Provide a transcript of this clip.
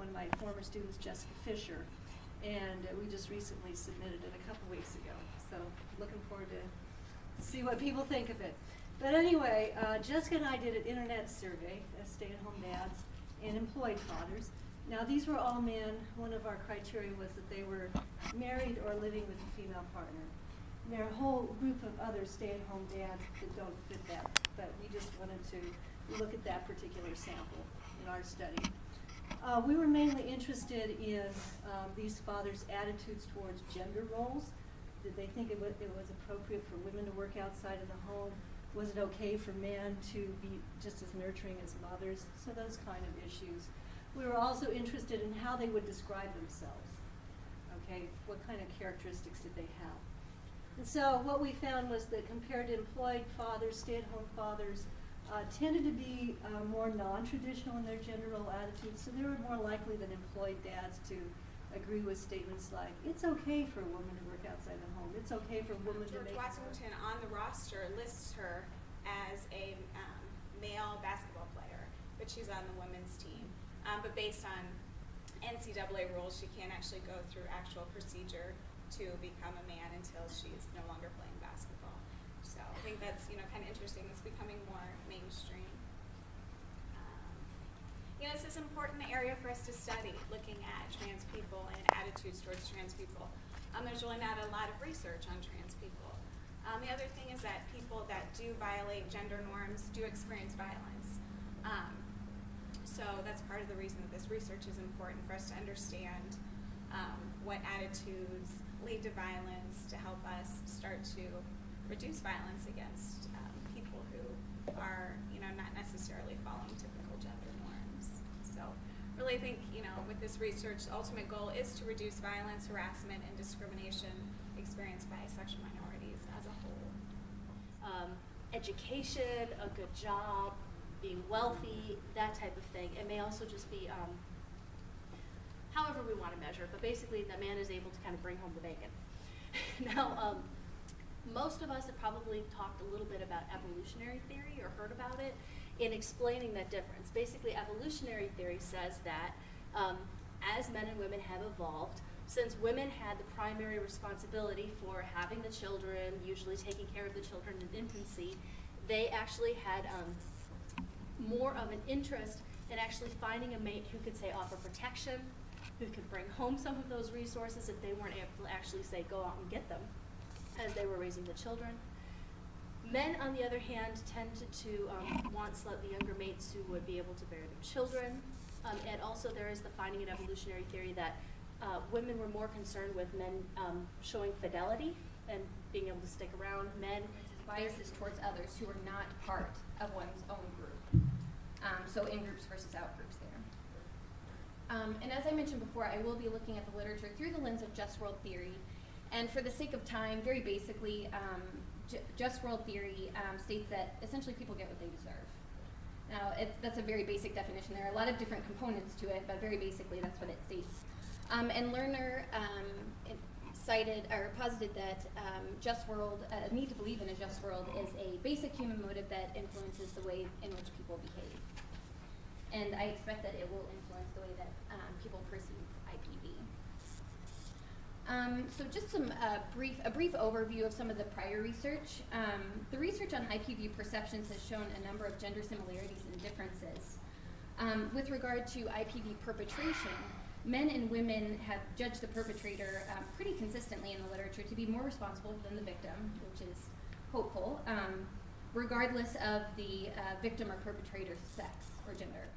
one of my former students, Jessica Fisher, and we just recently submitted it a couple weeks ago. So looking forward to see what people think of it. But anyway, Jessica and I did an internet survey of stay-at-home dads and employed fathers. Now these were all men. One of our criteria was that they were married or living with a female partner. And there are a whole group of other stay-at-home dads that don't fit that, but we just wanted to look at that particular sample in our study. We were mainly interested in these fathers' attitudes towards gender roles. Did they think it was appropriate for women to work outside of the home? Was it okay for men to be just as nurturing as mothers? So those kind of issues. We were also interested in how they would describe themselves. Okay, what kind of characteristics did they have? And so what we found was that compared to employed fathers, stay-at-home fathers tended to be more non-traditional in their gender role attitudes. So they were more likely than employed dads to agree with statements like, it's okay for a woman to work outside the home. It's okay for a woman to make George Washington on the roster lists her as a male basketball player, but she's on the women's team. But based on NCAA rules, she can't actually go through actual procedure to become a man until she's no longer playing basketball. So I think that's kind of interesting. It's becoming more mainstream. This is an important area for us to study, looking at trans people and attitudes towards trans people. There's really not a lot of research on trans people. The other thing is that people that do violate gender norms do experience violence. So that's part of the reason that this research is important for us to understand what attitudes lead to violence, to help us start to reduce violence against people who are not necessarily following typical gender norms. So really think with this research, the ultimate goal is to reduce violence, harassment, and discrimination experienced by sexual minorities as a whole. Education, a good job, being wealthy, that type of thing. It may also just be however we want to measure, but basically the man is able to kind of bring home the bacon. Now, most of us have probably talked a little bit about evolutionary theory or heard about it in explaining that difference. Basically, evolutionary theory says that as men and women have evolved, since women had the primary responsibility for having the children, usually taking care of the children in infancy, they actually had more of an interest in actually finding a mate who could, say, offer protection, who could bring home some of those resources if they weren't able to actually, say, go out and get them as they were raising the children. Men, on the other hand, tended to want slightly younger mates who would be able to bear their children. And also there is the finding in evolutionary theory that women were more concerned with men showing fidelity and being able to stick around. Men, biases towards others who are not part of one's own group. So in-groups versus out-groups there. And as I mentioned before, I will be looking at the literature through the lens of just world theory. And for the sake of time, very basically, just world theory states that essentially people get what they deserve. Now, that's a very basic definition. There are a lot of different components to it, but very basically that's what it states. And Lerner cited or posited that just world, a need to believe in a just world is a basic human motive that influences the way in which people behave. And I expect that it will influence the way that people perceive IPV. So just some a brief overview of some of the prior research. The research on IPV perceptions has shown a number of gender similarities and differences. With regard to IPV perpetration, men and women have judged the perpetrator pretty consistently in the literature to be more responsible than the victim, which is hopeful, regardless of the victim or perpetrator's sex or gender.